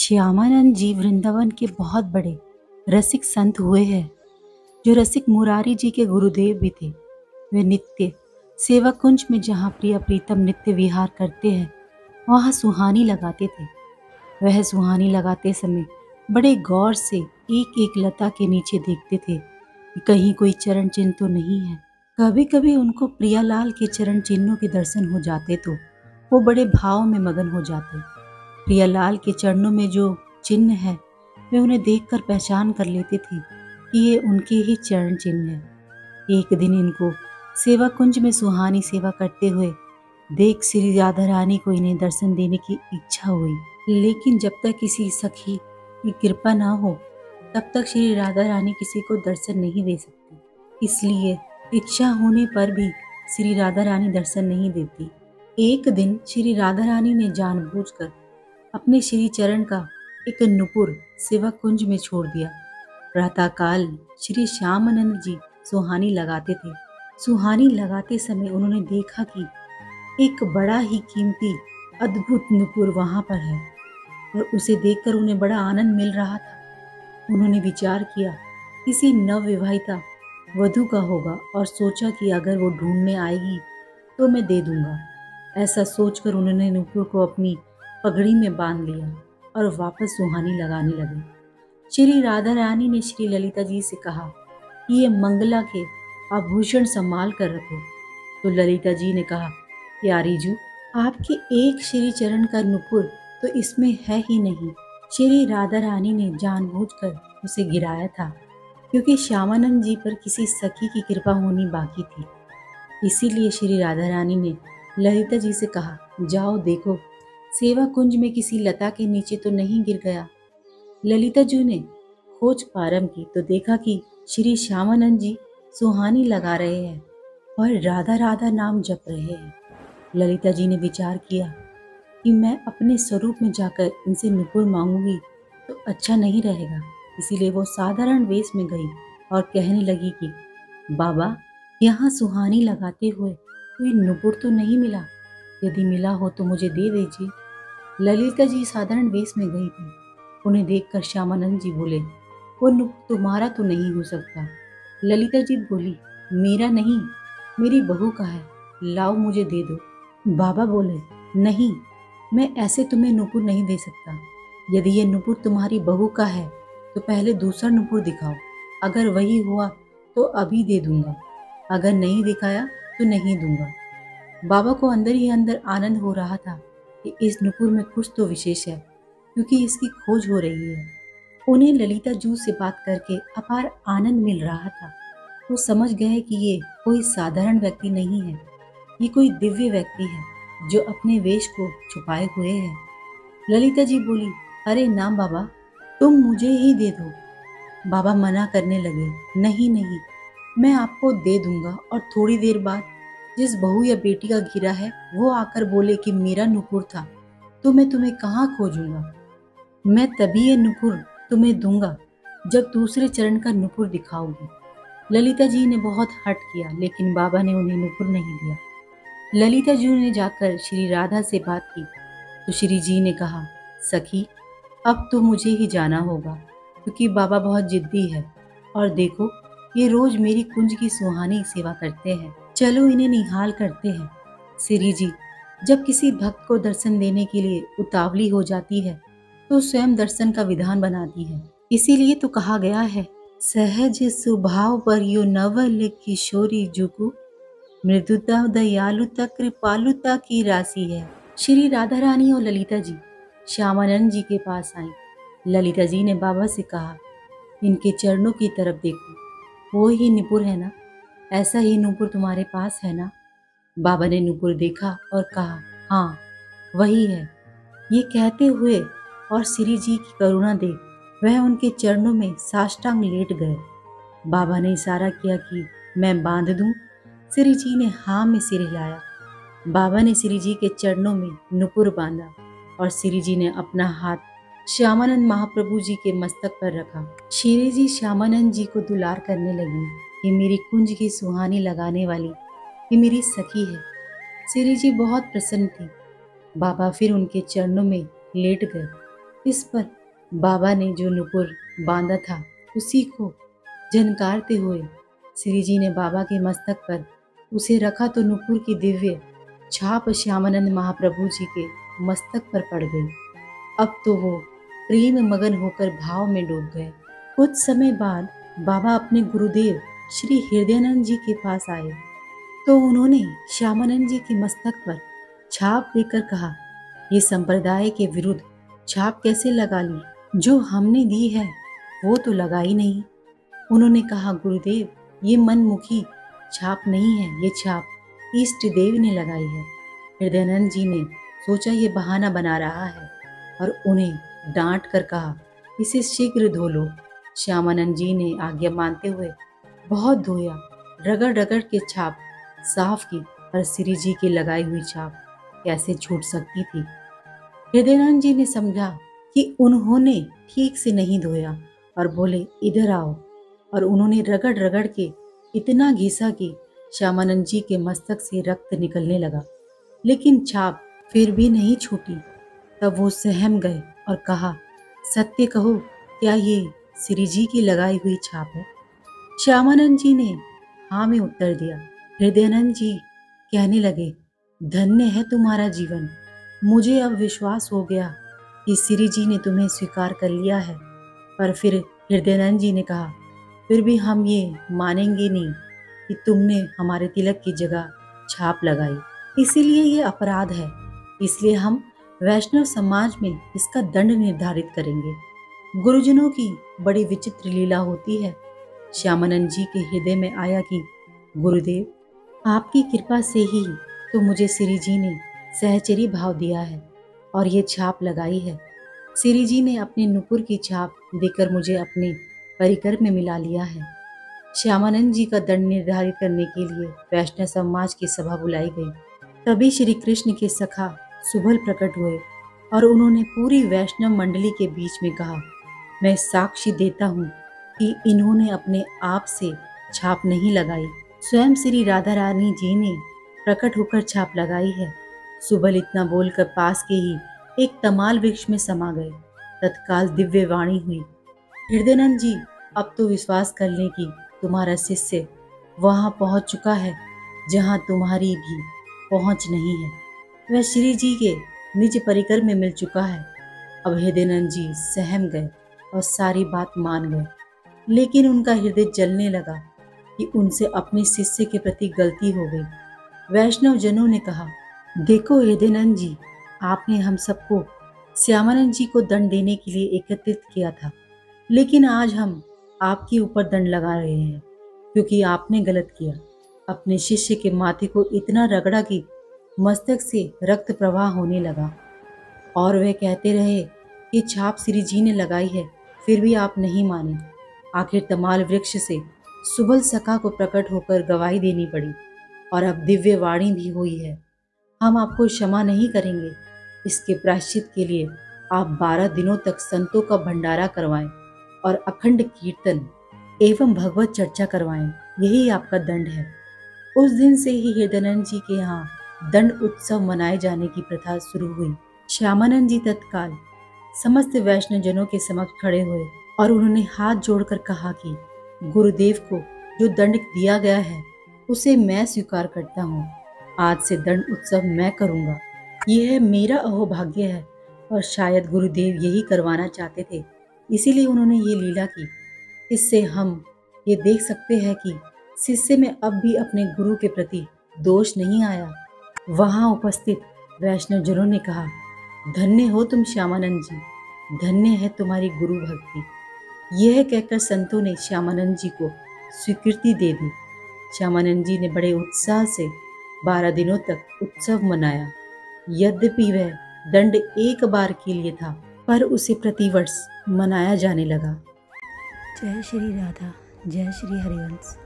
श्यामानंद जी वृंदावन के बहुत बड़े रसिक संत हुए हैं, जो रसिक मुरारी जी के गुरुदेव भी थे। वे नित्य सेवा कुंज में जहाँ प्रिय प्रीतम नित्य विहार करते हैं, वहाँ सुहानी लगाते थे। वह सुहानी लगाते समय बड़े गौर से एक एक लता के नीचे देखते थे कि कहीं कोई चरण चिन्ह तो नहीं है। कभी कभी उनको प्रियालाल के चरण चिन्हों के दर्शन हो जाते तो वो बड़े भाव में मगन हो जाते। प्रियालाल के चरणों में जो चिन्ह है वे उन्हें देखकर पहचान कर लेते थे कि ये उनके ही चरण चिन्ह है। एक दिन इनको सेवा कुंज में सुहानी सेवा करते हुए देख श्री राधा रानी को इन्हें दर्शन देने की इच्छा हुई, लेकिन जब तक किसी सखी की कृपा ना हो तब तक श्री राधा रानी किसी को दर्शन नहीं दे सकती। इसलिए इच्छा होने पर भी श्री राधा रानी दर्शन नहीं देती। एक दिन श्री राधा रानी ने जानबूझकर अपने श्री चरण का एक नुपुर सेवा कुंज में छोड़ दिया। प्रातःकाल श्री श्यामानंद जी सुहानी लगाते थे। सुहानी लगाते समय उन्होंने देखा कि एक बड़ा ही कीमती अद्भुत नुपुर वहां पर है और उसे देखकर उन्हें बड़ा आनंद मिल रहा था। उन्होंने विचार किया किसी नवविवाहिता वधू का होगा और सोचा कि अगर वो ढूंढने आएगी तो मैं दे दूंगा। ऐसा सोचकर उन्होंने नुपुर को अपनी पगड़ी में बांध लिया और वापस सुहानी लगाने लगे। श्री राधा रानी ने श्री ललिता जी से कहा कि ये मंगला के आभूषण संभाल कर रखो। तो ललिता जी ने कहा, प्यारी जू, आपके एक श्री चरण का नुपुर तो इसमें है ही नहीं। श्री राधा रानी ने जानबूझकर उसे गिराया था क्योंकि श्यामानंद जी पर किसी सखी की कृपा होनी बाकी थी। इसीलिए श्री राधा रानी ने ललिता जी से कहा, जाओ देखो सेवा कुंज में किसी लता के नीचे तो नहीं गिर गया। ललिता जी ने खोज प्रारंभ की तो देखा कि श्री श्यामानंद जी सुहानी लगा रहे हैं और राधा राधा नाम जप रहे हैं। ललिता जी ने विचार किया कि मैं अपने स्वरूप में जाकर इनसे नुपुर मांगूंगी तो अच्छा नहीं रहेगा। इसीलिए वो साधारण वेश में गई और कहने लगी कि बाबा, यहाँ सुहानी लगाते हुए कोई नुपुर तो नहीं मिला, यदि मिला हो तो मुझे दे दीजिए। ललिता जी साधारण वेश में गई थी। उन्हें देखकर श्यामानंद जी बोले, वो नुपुर तुम्हारा तो नहीं हो सकता। ललिता जी बोली, मेरा नहीं, मेरी बहू का है, लाओ मुझे दे दो। बाबा बोले, नहीं, मैं ऐसे तुम्हें नुपुर नहीं दे सकता। यदि ये नुपुर तुम्हारी बहू का है तो पहले दूसरा नुपुर दिखाओ, अगर वही हुआ तो अभी दे दूंगा, अगर नहीं दिखाया तो नहीं दूंगा। बाबा को अंदर ही अंदर आनंद हो रहा था कि इस नुपुर में कुछ तो विशेष है, क्योंकि इसकी खोज हो रही है। उन्हें ललिता जू से बात करके अपार आनंद मिल रहा था। वो समझ गए कि ये कोई साधारण व्यक्ति नहीं है, ये कोई दिव्य व्यक्ति है जो अपने वेश को छुपाए हुए है। ललिता जी बोली, अरे ना बाबा, तुम मुझे ही दे दो। बाबा मना करने लगे, नहीं नहीं, मैं आपको दे दूंगा और थोड़ी देर बाद जिस बहू या बेटी का गिरा है वो आकर बोले कि मेरा नुपुर था, तो मैं तुम्हें कहाँ खोजूंगा। मैं तभी ये नुपुर तुम्हें दूंगा जब दूसरे चरण का नुपुर दिखाओगी। ललिता जी ने बहुत हट किया, लेकिन बाबा ने उन्हें नुपुर नहीं दिया। ललिता जी ने जाकर श्री राधा से बात की तो श्री जी ने कहा, सखी, अब तो मुझे ही जाना होगा क्योंकि बाबा बहुत जिद्दी है और देखो ये रोज मेरी कुंज की सुहानी सेवा करते हैं, चलो इन्हें निहाल करते हैं। श्री जी जब किसी भक्त को दर्शन देने के लिए उतावली हो जाती है तो स्वयं दर्शन का विधान बनाती है। इसीलिए तो कहा गया है, सहज स्वभाव पर यो नवल किशोरी जुगु, मृदुता दयालुता कृपालुता की राशि है। श्री राधा रानी और ललिता जी श्यामानंद जी के पास आई। ललिता जी ने बाबा से कहा, इनके चरणों की तरफ देखो, वो ही नुपुर है ना, ऐसा ही नुपुर तुम्हारे पास है ना। बाबा ने नुपुर देखा और कहा, हाँ वही है। ये कहते हुए और श्री जी की करुणा देख वह उनके चरणों में साष्टांग लेट गए। बाबा ने इशारा किया कि मैं बांध दूं। श्री जी ने हाँ में सिर हिलाया। बाबा ने श्री जी के चरणों में नुपुर बांधा और श्री जी ने अपना हाथ श्यामानंद महाप्रभु जी के मस्तक पर रखा। श्री जी श्यामानंद जी को दुलार करने लगी, ये मेरी कुंज की सुहानी लगाने वाली, ये मेरी सखी है। श्री जी बहुत प्रसन्न थी। बाबा फिर उनके चरणों में लेट गए। इस पर बाबा ने जो नुपुर बांधा था उसी को झनकारते हुए श्री जी ने बाबा के मस्तक पर उसे रखा तो नुपुर की दिव्य छाप श्यामानंद महाप्रभु जी के मस्तक पर पड़ गई। अब तो वो प्रेम मगन होकर भाव में डूब गए। कुछ समय बाद बाबा अपने गुरुदेव श्री हृदयानंद जी के पास आए तो उन्होंने श्यामानंद जी के मस्तक पर छाप लेकर कहा, ये संप्रदाय के विरुद्ध छाप कैसे लगा ली? जो हमने दी है वो तो लगाई नहीं। उन्होंने कहा, गुरुदेव ये मनमुखी छाप नहीं है, ये छाप इष्ट देव ने लगाई है। हृदयानंद जी ने सोचा ये बहाना बना रहा है और उन्हें डांट कर कहा, इसे शीघ्र धो लो। श्यामानंद जी ने आज्ञा मानते हुए बहुत धोया, रगड़ रगड़ के छाप साफ की, पर श्री जी की लगाई हुई छाप कैसे छूट सकती थी। हृदयानंद जी ने समझा कि उन्होंने ठीक से नहीं धोया और बोले, इधर आओ। और उन्होंने रगड़ रगड़ के इतना घिसा कि श्यामानंद जी के मस्तक से रक्त निकलने लगा, लेकिन छाप फिर भी नहीं छूटी। तब वो सहम गए और कहा, सत्य कहो, क्या ये श्री जी की लगाई हुई छाप है? श्यामानंद जी ने हाँ में उत्तर दिया। हृदयानंद जी कहने लगे, धन्य है तुम्हारा जीवन। मुझे अब विश्वास हो गया कि श्री जी ने तुम्हें स्वीकार कर लिया है। पर फिर हृदयानंद जी ने कहा, फिर भी हम ये मानेंगे नहीं कि तुमने हमारे तिलक की जगह छाप लगाई, इसीलिए ये अपराध है। इसलिए हम वैष्णव समाज में इसका दंड निर्धारित करेंगे। गुरुजनों की बड़ी विचित्र लीला होती है। श्यामानंद जी के हृदय में आया कि गुरुदेव, आपकी कृपा से ही तो मुझे श्री जी ने सहचरी भाव दिया है और ये छाप लगाई है। श्री जी ने अपने नुपुर की छाप देकर मुझे अपने परिकर में मिला लिया है। श्यामानंद जी का दंड निर्धारित करने के लिए वैष्णव समाज की सभा बुलाई गई। तभी श्री कृष्ण के सखा सुबल प्रकट हुए और उन्होंने पूरी वैष्णव मंडली के बीच में कहा, मैं साक्षी देता हूँ कि इन्होंने अपने आप से छाप नहीं लगाई, स्वयं श्री राधा रानी जी ने प्रकट होकर छाप लगाई है। सुबल इतना बोलकर पास के ही एक तमाल वृक्ष में समा गए। तत्काल दिव्य वाणी हुई, हृदयानंद जी, अब तो विश्वास कर लें कि तुम्हारा शिष्य वहां पहुंच चुका है जहां तुम्हारी भी पहुंच नहीं है। वह श्री जी के निज परिकर में मिल चुका है। अब हृदयानंद जी सहम गए और सारी बात मान गए, लेकिन उनका हृदय जलने लगा कि उनसे अपने शिष्य के प्रति गलती हो गई। वैष्णव जनों ने कहा, देखो हृदयानंद जी, आपने हम सबको श्यामानंद जी को दंड देने के लिए एकत्रित किया था, लेकिन आज हम आपके ऊपर दंड लगा रहे हैं क्योंकि आपने गलत किया। अपने शिष्य के माथे को इतना रगड़ा कि मस्तक से रक्त प्रवाह होने लगा और वह कहते रहे कि छाप श्री जी ने लगाई है, फिर भी आप नहीं माने। आखिर तमाल वृक्ष से सुबल सखा को प्रकट होकर गवाही देनी पड़ी और अब दिव्य वाणी भी हुई है। हम आपको क्षमा नहीं करेंगे। इसके प्रायश्चित के लिए आप 12 दिनों तक संतों का भंडारा करवाएं और अखंड कीर्तन एवं भगवत चर्चा करवाएं। यही आपका दंड है। उस दिन से ही हृदयानंद जी के यहाँ दंड उत्सव मनाए जाने की प्रथा शुरू हुई। श्यामानंद जी तत्काल समस्त वैष्णव जनों के समक्ष खड़े हुए और उन्होंने हाथ जोड़कर कहा कि गुरुदेव को जो दंड दिया गया है उसे मैं स्वीकार करता हूँ। आज से दंड उत्सव मैं करूँगा। यह मेरा अहोभाग्य है और शायद गुरुदेव यही करवाना चाहते थे, इसीलिए उन्होंने ये लीला की। इससे हम ये देख सकते हैं कि शिष्य में अब भी अपने गुरु के प्रति दोष नहीं आया। वहाँ उपस्थित वैष्णव जनों ने कहा, धन्य हो तुम श्यामानंद जी, धन्य है तुम्हारी गुरु भक्ति। यह कहकर संतों ने श्यामानंद जी को स्वीकृति दे दी। श्यामानंद जी ने बड़े उत्साह से 12 दिनों तक उत्सव मनाया। यद्यपि वह दंड एक बार के लिए था, पर उसे प्रतिवर्ष मनाया जाने लगा। जय श्री राधा, जय श्री हरिवंश।